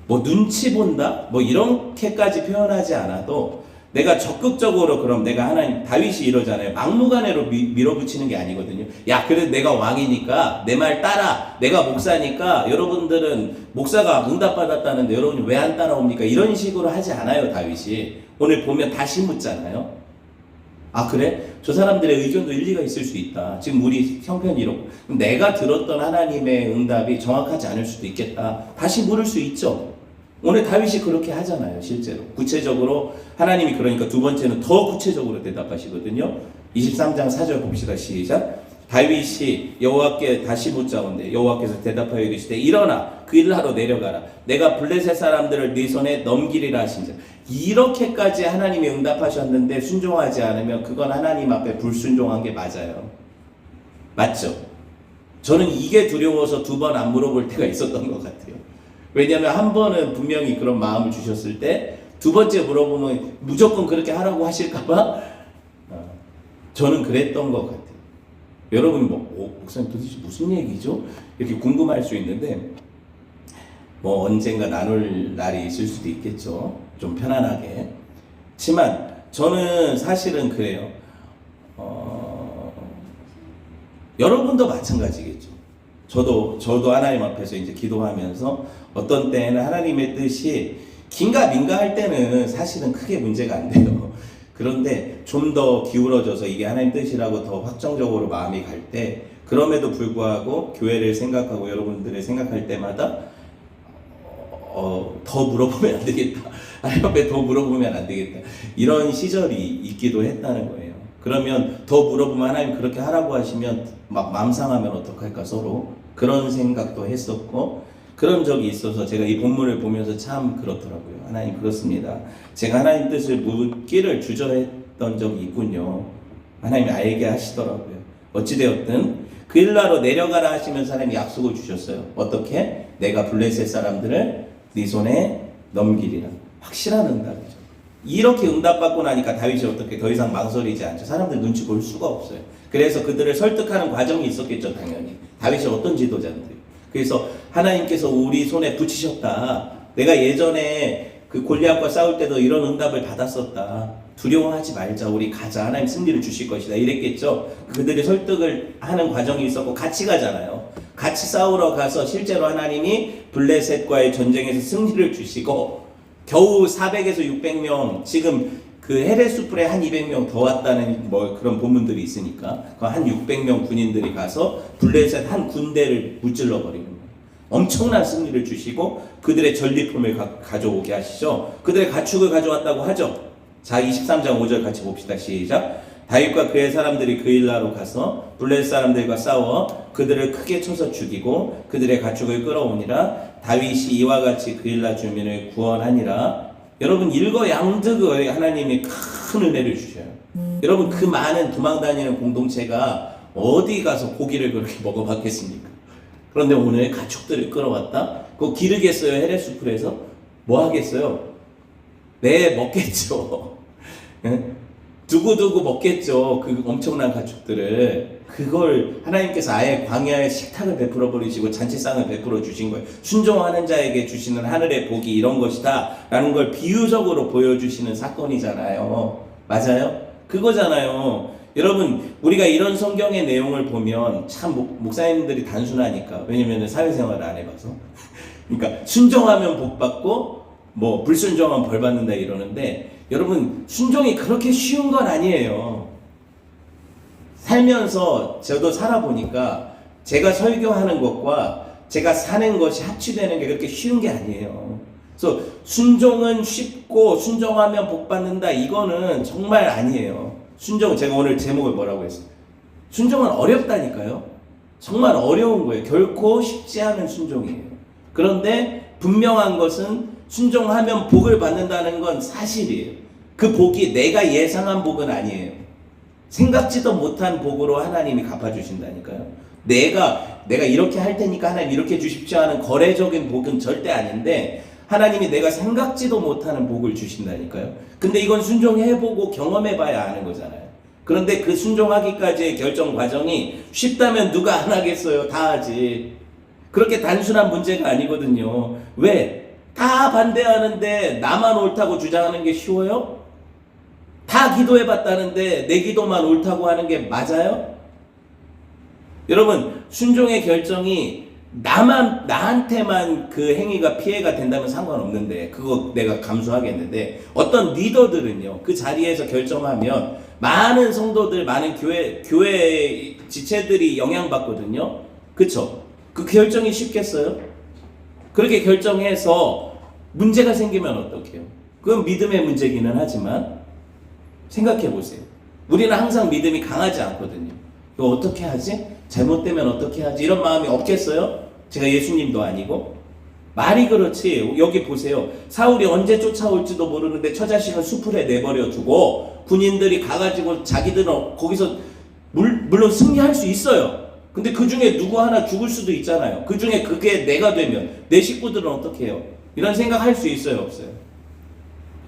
뭐 눈치 본다? 뭐 이렇게까지 표현하지 않아도 내가 적극적으로, 그럼 내가 하나님, 다윗이 이러잖아요. 막무가내로 밀어붙이는 게 아니거든요. 야, 그래도 내가 왕이니까 내 말 따라. 내가 목사니까 여러분들은 목사가 응답받았다는데 여러분이 왜 안 따라옵니까? 이런 식으로 하지 않아요, 다윗이. 오늘 보면 다시 묻잖아요. 아 그래? 저 사람들의 의견도 일리가 있을 수 있다. 지금 우리 형편이 이렇고, 그럼 내가 들었던 하나님의 응답이 정확하지 않을 수도 있겠다. 다시 물을 수 있죠. 오늘 다윗이 그렇게 하잖아요, 실제로. 구체적으로 하나님이 그러니까 두 번째는 더 구체적으로 대답하시거든요. 23장 4절 봅시다. 시작. 다윗이 여호와께 다시 묻자온대 여호와께서 대답하여 이르시되 일어나 그 일하러 내려가라. 내가 블레셋 사람들을 네 손에 넘기리라 하신즉. 이렇게까지 하나님이 응답하셨는데 순종하지 않으면 그건 하나님 앞에 불순종한 게 맞아요. 맞죠? 저는 이게 두려워서 2번 안 물어볼 때가 있었던 것 같아요. 왜냐하면 한 번은 분명히 그런 마음을 주셨을 때 2번째 물어보면 무조건 그렇게 하라고 하실까봐 저는 그랬던 것 같아요. 여러분 목사님 도대체 무슨 얘기죠? 이렇게 궁금할 수 있는데 언젠가 나눌 날이 있을 수도 있겠죠. 좀 편안하게. 하지만 저는 사실은 그래요. 여러분도 마찬가지겠죠. 저도 하나님 앞에서 이제 기도하면서 어떤 때는 하나님의 뜻이 긴가민가 할 때는 사실은 크게 문제가 안 돼요. 그런데 좀 더 기울어져서 이게 하나님 뜻이라고 더 확정적으로 마음이 갈 때, 그럼에도 불구하고 교회를 생각하고 여러분들을 생각할 때마다 더 물어보면 안 되겠다. 하나님 앞에 더 물어보면 안 되겠다. 이런 시절이 있기도 했다는 거예요. 그러면 더 물어보면 하나님 그렇게 하라고 하시면 막 마음 상하면 어떡할까 서로 그런 생각도 했었고, 그런 적이 있어서 제가 이 본문을 보면서 참 그렇더라고요. 하나님 그렇습니다. 제가 하나님 뜻을 묻기를 주저했던 적이 있군요. 하나님이 알게 하시더라고요. 어찌되었든 그 일나로 내려가라 하시면서 하나님이 약속을 주셨어요. 어떻게? 내가 블레셋 사람들을 네 손에 넘기리라. 확실한 응답이죠. 이렇게 응답받고 나니까 다윗이 어떻게 더 이상 망설이지 않죠. 사람들 눈치 볼 수가 없어요. 그래서 그들을 설득하는 과정이 있었겠죠. 당연히 다윗이 어떤 지도자인데. 그래서 하나님께서 우리 손에 붙이셨다. 내가 예전에 그 골리앗과 싸울 때도 이런 응답을 받았었다. 두려워하지 말자. 우리 가자. 하나님 승리를 주실 것이다. 이랬겠죠. 그들이 설득을 하는 과정이 있었고 같이 가잖아요. 같이 싸우러 가서 실제로 하나님이 블레셋과의 전쟁에서 승리를 주시고 겨우 400에서 600명, 지금 그 헤레수풀에 한 200명 더 왔다는 그런 본문들이 있으니까 한 600명 군인들이 가서 블레셋 한 군대를 무찔러 버리는 거예요. 엄청난 승리를 주시고 그들의 전리품을 가져오게 하시죠. 그들의 가축을 가져왔다고 하죠. 자, 23장 5절 같이 봅시다. 시작. 다윗과 그의 사람들이 그 일나로 가서 블레셋 사람들과 싸워 그들을 크게 쳐서 죽이고 그들의 가축을 끌어오니라. 다윗이 이와 같이 그 일나 주민을 구원하니라. 여러분 일거양득의 하나님이 큰 은혜를 주셔요. 여러분 그 많은 도망다니는 공동체가 어디 가서 고기를 그렇게 먹어봤겠습니까? 그런데 오늘 가축들을 끌어왔다? 그거 기르겠어요? 헤레수풀에서? 뭐 하겠어요? 네, 먹겠죠. 두고두고 먹겠죠. 그 엄청난 가축들을. 그걸 하나님께서 아예 광야에 식탁을 베풀어 버리시고 잔치상을 베풀어 주신 거예요. 순종하는 자에게 주시는 하늘의 복이 이런 것이다 라는 걸 비유적으로 보여주시는 사건이잖아요. 맞아요? 그거잖아요. 여러분 우리가 이런 성경의 내용을 보면 참 목사님들이 단순하니까. 왜냐면 사회생활을 안 해봐서. 그러니까 순종하면 복 받고 불순종하면 벌 받는다 이러는데, 여러분 순종이 그렇게 쉬운 건 아니에요. 살면서 저도 살아보니까 제가 설교하는 것과 제가 사는 것이 합치되는 게 그렇게 쉬운 게 아니에요. 그래서 순종은 쉽고 순종하면 복 받는다 이거는 정말 아니에요. 순종, 제가 오늘 제목을 뭐라고 했어요? 순종은 어렵다니까요. 정말 어려운 거예요. 결코 쉽지 않은 순종이에요. 그런데 분명한 것은 순종하면 복을 받는다는 건 사실이에요. 그 복이 내가 예상한 복은 아니에요. 생각지도 못한 복으로 하나님이 갚아주신다니까요. 내가 이렇게 할 테니까 하나님 이렇게 주십시오 하는 거래적인 복은 절대 아닌데 하나님이 내가 생각지도 못하는 복을 주신다니까요. 근데 이건 순종해보고 경험해봐야 아는 거잖아요. 그런데 그 순종하기까지의 결정 과정이 쉽다면 누가 안 하겠어요? 다 하지. 그렇게 단순한 문제가 아니거든요. 왜? 다 반대하는데 나만 옳다고 주장하는 게 쉬워요? 다 기도해봤다는데 내 기도만 옳다고 하는 게 맞아요? 여러분 순종의 결정이 나한테만 그 행위가 피해가 된다면 상관없는데 그거 내가 감수하겠는데, 어떤 리더들은요 그 자리에서 결정하면 많은 성도들, 많은 교회 지체들이 영향받거든요. 그쵸? 그 결정이 쉽겠어요? 그렇게 결정해서 문제가 생기면 어떡해요? 그건 믿음의 문제기는 하지만 생각해 보세요. 우리는 항상 믿음이 강하지 않거든요. 이거 어떻게 하지? 잘못되면 어떻게 하지? 이런 마음이 없겠어요? 제가 예수님도 아니고. 말이 그렇지. 여기 보세요. 사울이 언제 쫓아올지도 모르는데 처자식을 수풀에 내버려 두고 군인들이 가가지고 자기들은 거기서 물론 승리할 수 있어요. 근데 그 중에 누구 하나 죽을 수도 있잖아요. 그 중에 그게 내가 되면 내 식구들은 어떻게 해요? 이런 생각 할 수 있어요, 없어요?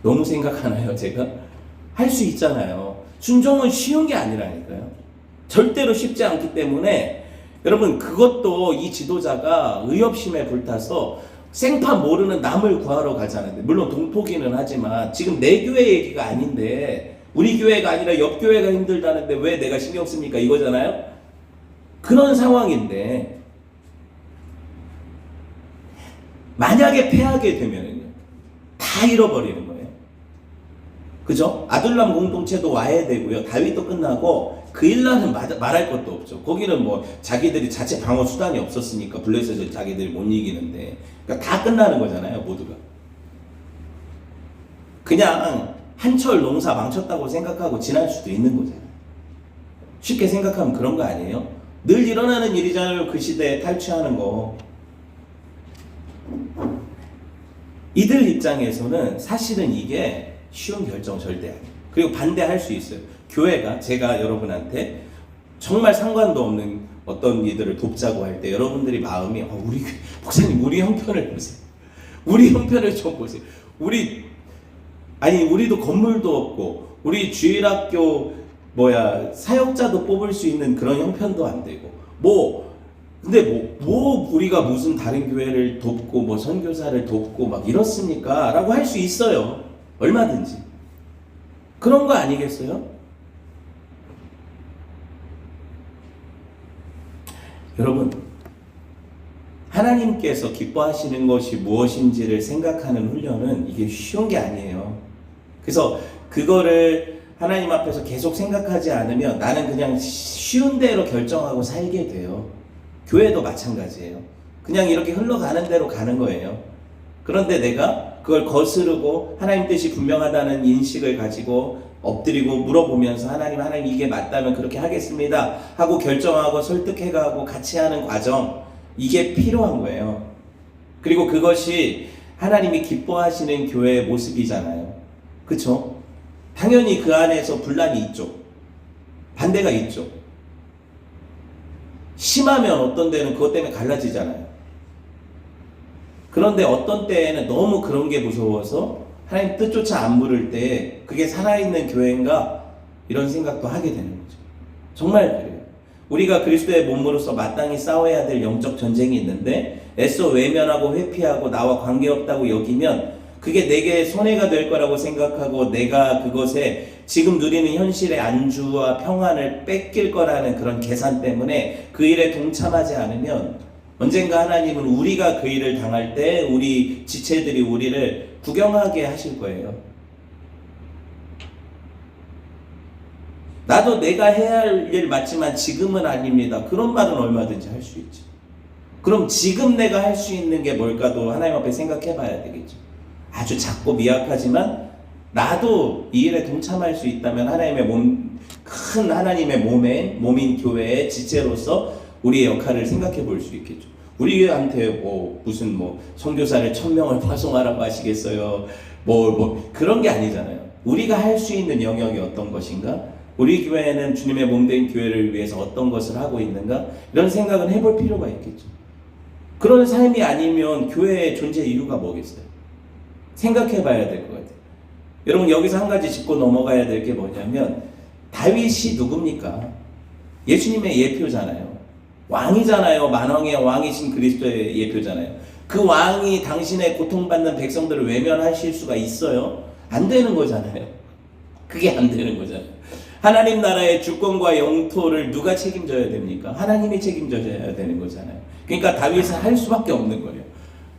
너무 생각하나요, 제가? 할 수 있잖아요. 순종은 쉬운 게 아니라니까요. 절대로 쉽지 않기 때문에 여러분, 그것도 이 지도자가 의협심에 불타서 생판 모르는 남을 구하러 가자는데, 물론 동포기는 하지만 지금 내 교회 얘기가 아닌데, 우리 교회가 아니라 옆 교회가 힘들다는데 왜 내가 신경 씁니까? 이거잖아요. 그런 상황인데 만약에 패하게 되면은요, 다 잃어버리는 거예요. 그죠? 아둘람 공동체도 와야 되고요. 다윗도 끝나고 그일라는 말할 것도 없죠. 거기는 뭐 자기들이 자체 방어 수단이 없었으니까 블레셋을 자기들이 못 이기는데, 그러니까 다 끝나는 거잖아요, 모두가. 그냥 한철 농사 망쳤다고 생각하고 지날 수도 있는 거잖아요. 쉽게 생각하면 그런 거 아니에요? 늘 일어나는 일이잖아요, 그 시대에 탈취하는 거. 이들 입장에서는 사실은 이게 쉬운 결정 절대 아니에요. 그리고 반대할 수 있어요. 교회가, 제가 여러분한테 정말 상관도 없는 어떤 이들을 돕자고 할 때 여러분들이 마음이, 우리 목사님, 우리 형편을 보세요. 우리 형편을 좀 보세요. 우리도 건물도 없고, 우리 주일학교 사역자도 뽑을 수 있는 그런 형편도 안 되고, 근데 우리가 무슨 다른 교회를 돕고 선교사를 돕고 막 이렇습니까? 라고 할 수 있어요. 얼마든지. 그런 거 아니겠어요? 여러분, 하나님께서 기뻐하시는 것이 무엇인지를 생각하는 훈련은 이게 쉬운 게 아니에요. 그래서 그거를 하나님 앞에서 계속 생각하지 않으면 나는 그냥 쉬운 대로 결정하고 살게 돼요. 교회도 마찬가지예요. 그냥 이렇게 흘러가는 대로 가는 거예요. 그런데 내가 그걸 거스르고 하나님 뜻이 분명하다는 인식을 가지고 엎드리고 물어보면서 하나님 이게 맞다면 그렇게 하겠습니다 하고 결정하고 설득해가고 같이 하는 과정, 이게 필요한 거예요. 그리고 그것이 하나님이 기뻐하시는 교회의 모습이잖아요. 그쵸? 당연히 그 안에서 분란이 있죠. 반대가 있죠. 심하면 어떤 데는 그것 때문에 갈라지잖아요. 그런데 어떤 때에는 너무 그런 게 무서워서 하나님 뜻조차 안 물을 때 그게 살아있는 교회인가? 이런 생각도 하게 되는 거죠. 정말 그래요. 우리가 그리스도의 몸으로서 마땅히 싸워야 될 영적 전쟁이 있는데 애써 외면하고 회피하고 나와 관계없다고 여기면 그게 내게 손해가 될 거라고 생각하고 내가 그것에 지금 누리는 현실의 안주와 평안을 뺏길 거라는 그런 계산 때문에 그 일에 동참하지 않으면 언젠가 하나님은 우리가 그 일을 당할 때 우리 지체들이 우리를 구경하게 하실 거예요. 나도 내가 해야 할 일 맞지만 지금은 아닙니다. 그런 말은 얼마든지 할 수 있죠. 그럼 지금 내가 할 수 있는 게 뭘까도 하나님 앞에 생각해 봐야 되겠죠. 아주 작고 미약하지만 나도 이 일에 동참할 수 있다면 큰 하나님의 몸인 교회의 지체로서 우리의 역할을 생각해 볼 수 있겠죠. 우리한테 무슨 선교사를 1000명을 파송하라고 하시겠어요? 그런 게 아니잖아요. 우리가 할 수 있는 영역이 어떤 것인가? 우리 교회는 주님의 몸된 교회를 위해서 어떤 것을 하고 있는가? 이런 생각은 해볼 필요가 있겠죠. 그런 삶이 아니면 교회의 존재 이유가 뭐겠어요? 생각해 봐야 될 것 같아요. 여러분, 여기서 한 가지 짚고 넘어가야 될 게 뭐냐면, 다윗이 누굽니까? 예수님의 예표잖아요. 왕이잖아요. 만왕의 왕이신 그리스도의 예표잖아요. 그 왕이 당신의 고통받는 백성들을 외면하실 수가 있어요? 안 되는 거잖아요. 그게 안 되는 거잖아요. 하나님 나라의 주권과 영토를 누가 책임져야 됩니까? 하나님이 책임져야 되는 거잖아요. 그러니까 다윗은 할 수밖에 없는 거예요.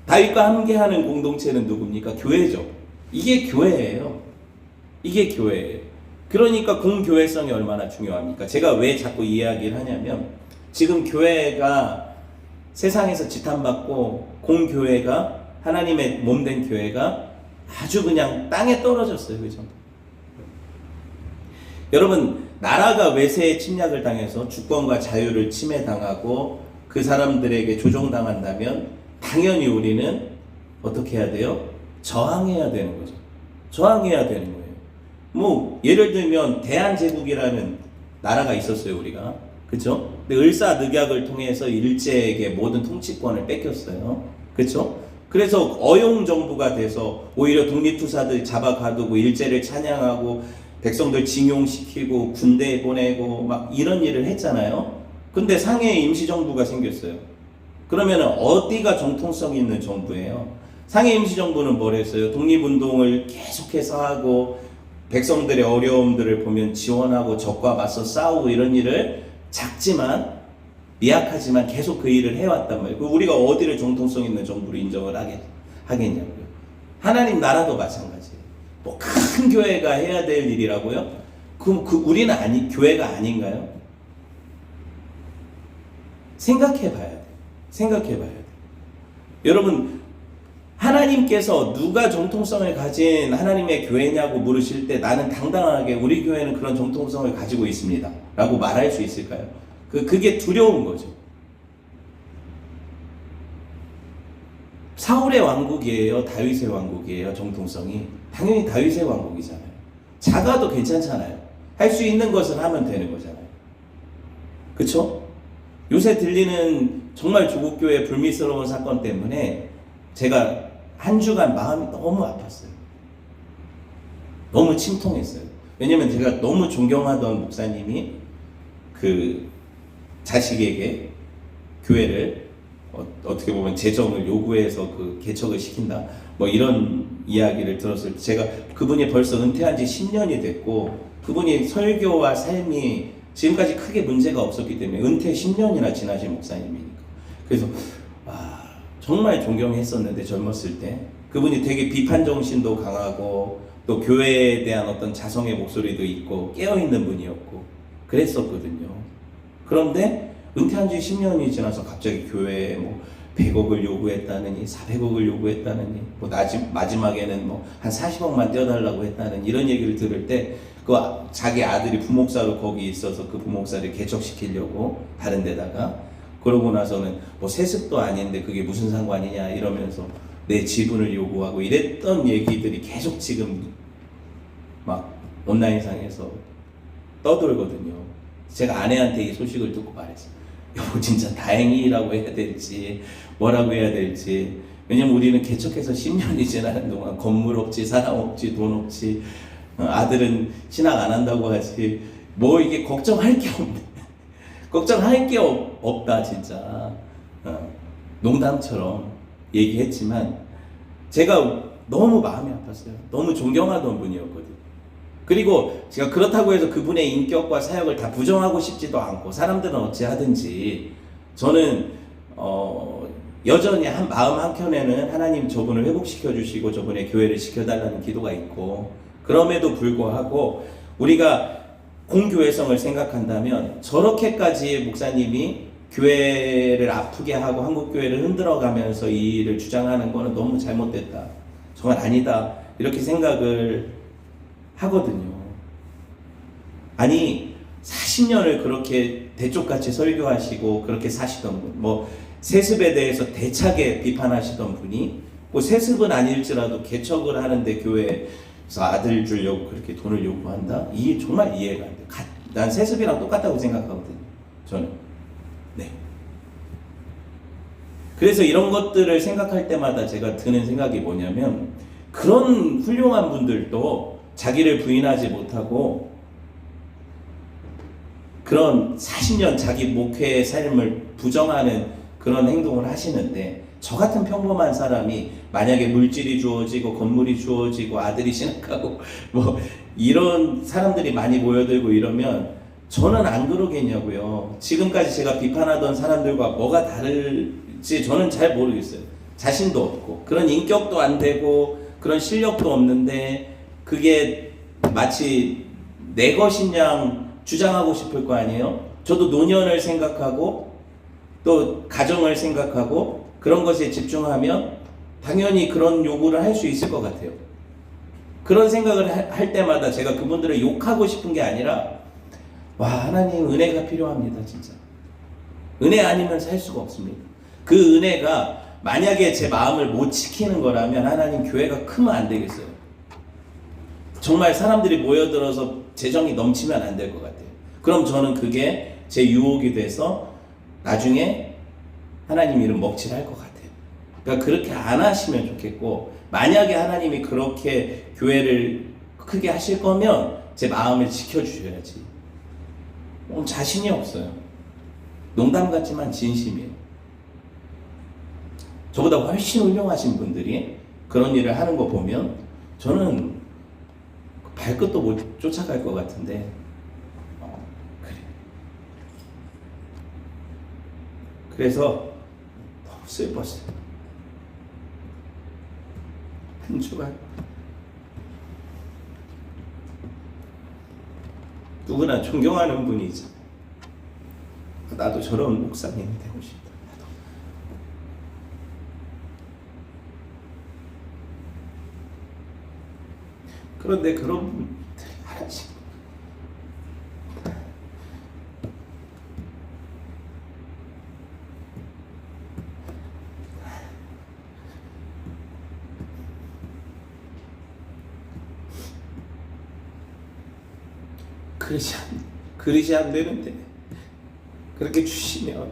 다윗과 함께하는 공동체는 누굽니까? 교회죠. 이게 교회예요. 이게 교회예요. 그러니까 공교회성이 얼마나 중요합니까? 제가 왜 자꾸 이 이야기를 하냐면, 지금 교회가 세상에서 지탄받고 공교회가, 하나님의 몸된 교회가 아주 그냥 땅에 떨어졌어요. 그죠? 여러분, 나라가 외세의 침략을 당해서 주권과 자유를 침해당하고 그 사람들에게 조종당한다면 당연히 우리는 어떻게 해야 돼요? 저항해야 되는 거죠. 저항해야 되는 거예요. 예를 들면 대한제국이라는 나라가 있었어요. 우리가 그렇죠? 근데 을사늑약을 통해서 일제에게 모든 통치권을 뺏겼어요. 그렇죠? 그래서 어용 정부가 돼서 오히려 독립투사들 잡아가두고 일제를 찬양하고 백성들 징용시키고 군대에 보내고 막 이런 일을 했잖아요. 근데 상해에 임시정부가 생겼어요. 그러면 어디가 정통성 있는 정부예요? 상해 임시정부는 뭘 했어요? 독립운동을 계속해서 하고 백성들의 어려움들을 보면 지원하고 적과 맞서 싸우고 이런 일을 작지만 미약하지만 계속 그 일을 해왔단 말이에요. 우리가 어디를 정통성 있는 정부로 인정을 하겠냐고요. 하나님 나라도 마찬가지예요. 뭐 큰 교회가 해야 될 일이라고요? 우리는 교회가 아닌가요? 생각해 봐야 돼요. 생각해 봐야 돼요. 여러분, 하나님께서 누가 정통성을 가진 하나님의 교회냐고 물으실 때 나는 당당하게 우리 교회는 그런 정통성을 가지고 있습니다 라고 말할 수 있을까요? 그게 두려운 거죠. 사울의 왕국이에요? 다윗의 왕국이에요? 정통성이? 당연히 다윗의 왕국이잖아요. 작아도 괜찮잖아요. 할 수 있는 것을 하면 되는 거잖아요. 그쵸? 요새 들리는 정말 조국교회 불미스러운 사건 때문에 제가 한 주간 마음이 너무 아팠어요. 너무 침통했어요. 왜냐면 제가 너무 존경하던 목사님이 그 자식에게 교회를 어떻게 보면 재정을 요구해서 그 개척을 시킨다 뭐 이런 이야기를 들었을 때 제가 그분이 벌써 은퇴한 지 10년이 됐고 그분이 설교와 삶이 지금까지 크게 문제가 없었기 때문에 은퇴 10년이나 지나신 목사님이니까 그래서 정말 존경했었는데 젊었을 때 그분이 되게 비판 정신도 강하고 또 교회에 대한 어떤 자성의 목소리도 있고 깨어있는 분이었고 그랬었거든요. 그런데 은퇴한 지 10년이 지나서 갑자기 교회에 뭐 100억을 요구했다느니 400억을 요구했다느니 뭐 마지막에는 뭐 한 40억만 떼어달라고 했다는 이런 얘기를 들을 때 그 자기 아들이 부목사로 거기 있어서 그 부목사를 개척시키려고 다른 데다가 그러고 나서는 뭐 세습도 아닌데 그게 무슨 상관이냐 이러면서 내 지분을 요구하고 이랬던 얘기들이 계속 지금 막 온라인상에서 떠돌거든요. 제가 아내한테 이 소식을 듣고 말했어요. 여보 진짜 다행이라고 해야 될지 뭐라고 해야 될지 왜냐면 우리는 개척해서 10년이 지나는 동안 건물 없지 사람 없지 돈 없지 아들은 신앙 안 한다고 하지 뭐 이게 걱정할 게 없네. 걱정할 게 없다 진짜. 농담처럼 얘기했지만 제가 너무 마음이 아팠어요. 너무 존경하던 분이었거든요. 그리고 제가 그렇다고 해서 그분의 인격과 사역을 다 부정하고 싶지도 않고 사람들은 어찌하든지 저는 여전히 마음 한켠에는 하나님 저분을 회복시켜 주시고 저분의 교회를 지켜달라는 기도가 있고 그럼에도 불구하고 우리가 공교회성을 생각한다면 저렇게까지 목사님이 교회를 아프게 하고 한국교회를 흔들어가면서 이 일을 주장하는 거는 너무 잘못됐다. 정말 아니다. 이렇게 생각을 하거든요. 아니 40년을 그렇게 대쪽같이 설교하시고 그렇게 사시던 분, 뭐 세습에 대해서 대차게 비판하시던 분이 뭐 세습은 아닐지라도 개척을 하는데 교회에서 아들 주려고 그렇게 돈을 요구한다? 이게 정말 이해가 안 돼요. 난 세습이랑 똑같다고 생각하거든요. 저는. 네. 그래서 이런 것들을 생각할 때마다 제가 드는 생각이 뭐냐면 그런 훌륭한 분들도 자기를 부인하지 못하고 그런 40년 자기 목회의 삶을 부정하는 그런 행동을 하시는데 저 같은 평범한 사람이 만약에 물질이 주어지고 건물이 주어지고 아들이 신학하고 뭐 이런 사람들이 많이 모여들고 이러면 저는 안 그러겠냐고요. 지금까지 제가 비판하던 사람들과 뭐가 다를지 저는 잘 모르겠어요. 자신도 없고 그런 인격도 안 되고 그런 실력도 없는데 그게 마치 내 것인 양 주장하고 싶을 거 아니에요. 저도 노년을 생각하고 또 가정을 생각하고 그런 것에 집중하면 당연히 그런 요구를 할 수 있을 것 같아요. 그런 생각을 할 때마다 제가 그분들을 욕하고 싶은 게 아니라 와 하나님 은혜가 필요합니다. 진짜 은혜 아니면 살 수가 없습니다. 그 은혜가 만약에 제 마음을 못 지키는 거라면 하나님 교회가 크면 안 되겠어요. 정말 사람들이 모여들어서 재정이 넘치면 안 될 것 같아요. 그럼 저는 그게 제 유혹이 돼서 나중에 하나님 이름 먹칠할 것 같아요. 그러니까 그렇게 안 하시면 좋겠고, 만약에 하나님이 그렇게 교회를 크게 하실 거면 제 마음을 지켜주셔야지. 자신이 없어요. 농담 같지만 진심이에요. 저보다 훨씬 훌륭하신 분들이 그런 일을 하는 거 보면 저는 발끝도 못 쫓아갈 것 같은데, 그래. 그래서 너무 슬펐어요. 한 주간 누구나 존경하는 분이죠. 나도 저런 목사님이 되고 싶다. 나도. 그런데 그런 분들이 하나씩 그릇이 안 되는데 그렇게 주시면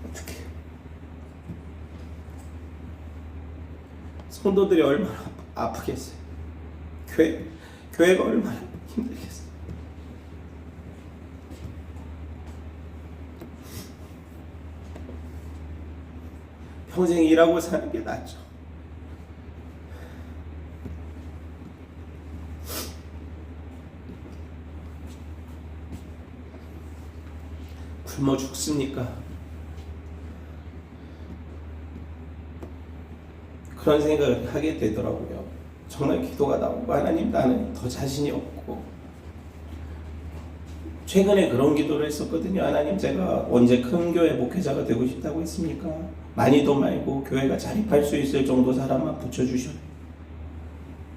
어떡해. 성도들이 얼마나 아프겠어요. 교회가 얼마나 힘들겠어요. 평생 일하고 사는 게 낫죠. 굶어 죽습니까? 그런 생각을 하게 되더라고요. 정말 기도가 나오고, 하나님, 나는 더 자신이 없고. 최근에 그런 기도를 했었거든요. 하나님, 제가 언제 큰 교회 목회자가 되고 싶다고 했습니까? 많이도 말고 교회가 자립할 수 있을 정도 사람만 붙여주셔요.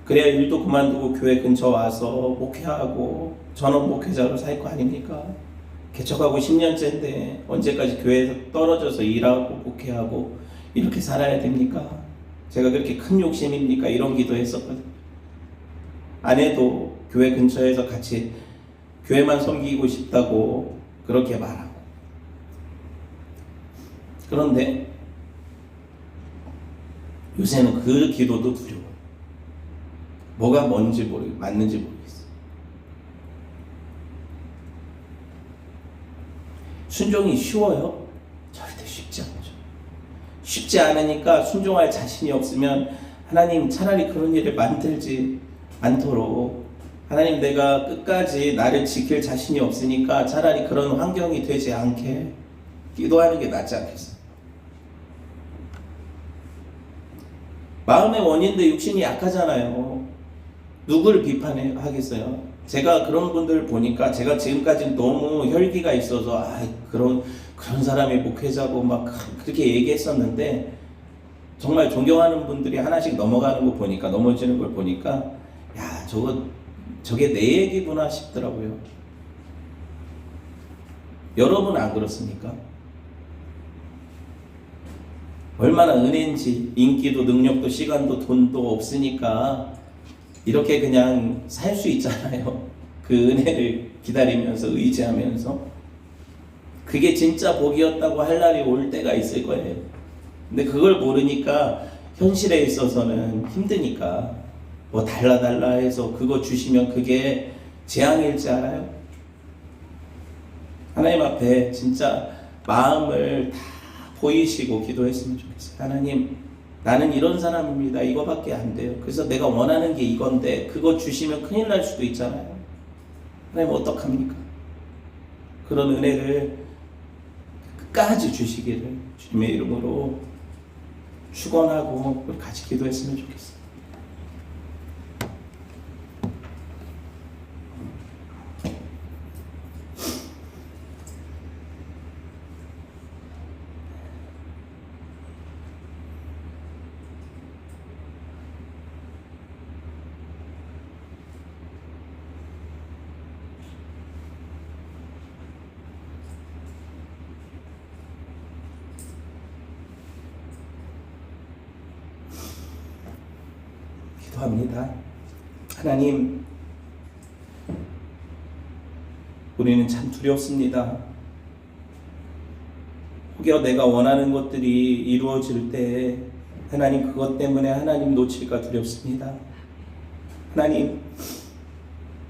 그래야 일도 그만두고 교회 근처 와서 목회하고 전업 목회자로 살 거 아닙니까? 개척하고 10년째인데 언제까지 교회에서 떨어져서 일하고 목회하고 이렇게 살아야 됩니까? 제가 그렇게 큰 욕심입니까? 이런 기도했었거든요. 아내도 교회 근처에서 같이 교회만 섬기고 싶다고 그렇게 말하고. 그런데 요새는 그 기도도 두려워요. 뭐가 맞는지 모르겠어요. 순종이 쉬워요? 절대 쉽지 않죠. 쉽지 않으니까 순종할 자신이 없으면 하나님 차라리 그런 일을 만들지 않도록, 하나님 내가 끝까지 나를 지킬 자신이 없으니까 차라리 그런 환경이 되지 않게 기도하는 게 낫지 않겠어요? 마음의 원인도 육신이 약하잖아요. 누구를 비판하겠어요? 제가 그런 분들 보니까 제가 지금까지 너무 혈기가 있어서 그런 사람이 목회자고 막 그렇게 얘기했었는데, 정말 존경하는 분들이 하나씩 넘어가는 거 보니까, 넘어지는 걸 보니까, 야, 저게 내 얘기구나 싶더라고요. 여러분 안 그렇습니까? 얼마나 은혜인지, 인기도 능력도 시간도 돈도 없으니까 이렇게 그냥 살 수 있잖아요. 그 은혜를 기다리면서, 의지하면서. 그게 진짜 복이었다고 할 날이 올 때가 있을 거예요. 근데 그걸 모르니까 현실에 있어서는 힘드니까 뭐 달라 해서 그거 주시면 그게 재앙일지 알아요? 하나님 앞에 진짜 마음을 다 보이시고 기도했으면 좋겠어요. 하나님, 나는 이런 사람입니다. 이거밖에 안 돼요. 그래서 내가 원하는 게 이건데 그거 주시면 큰일 날 수도 있잖아요. 하나님 어떡합니까? 그런 은혜를 끝까지 주시기를 주님의 이름으로 축원하고 같이 기도했으면 좋겠어요. 기도합니다. 하나님, 우리는 참 두렵습니다. 혹여 내가 원하는 것들이 이루어질 때 하나님 그것 때문에 하나님 놓칠까 두렵습니다. 하나님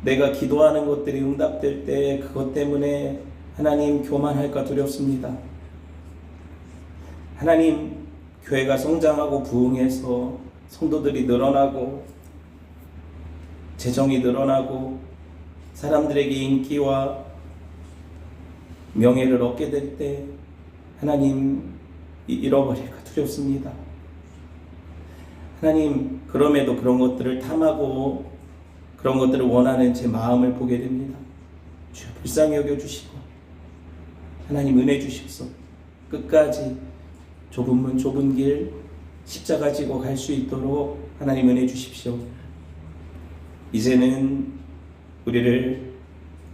내가 기도하는 것들이 응답될 때 그것 때문에 하나님 교만할까 두렵습니다. 하나님 교회가 성장하고 부흥해서 성도들이 늘어나고 재정이 늘어나고 사람들에게 인기와 명예를 얻게 될 때 하나님 잃어버릴까 두렵습니다. 하나님 그럼에도 그런 것들을 탐하고 그런 것들을 원하는 제 마음을 보게 됩니다. 주여 불쌍히 여겨주시고 하나님 은혜 주십시오. 끝까지 좁은 문 좁은 길 십자가 지고 갈 수 있도록 하나님 은혜 주십시오. 이제는 우리를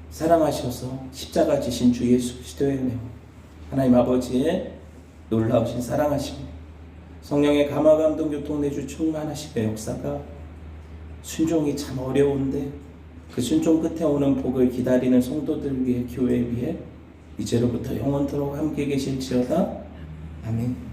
사랑하셔서 십자가 지신 주 예수 그리스도의 은혜, 하나님 아버지의 놀라우신 사랑하심, 성령의 감화 감동 교통 내주 충만하시의 역사가 순종이 참 어려운데 그 순종 끝에 오는 복을 기다리는 성도들 위해 교회 위해 이제로부터 영원토록 함께 계실지어다. 아멘.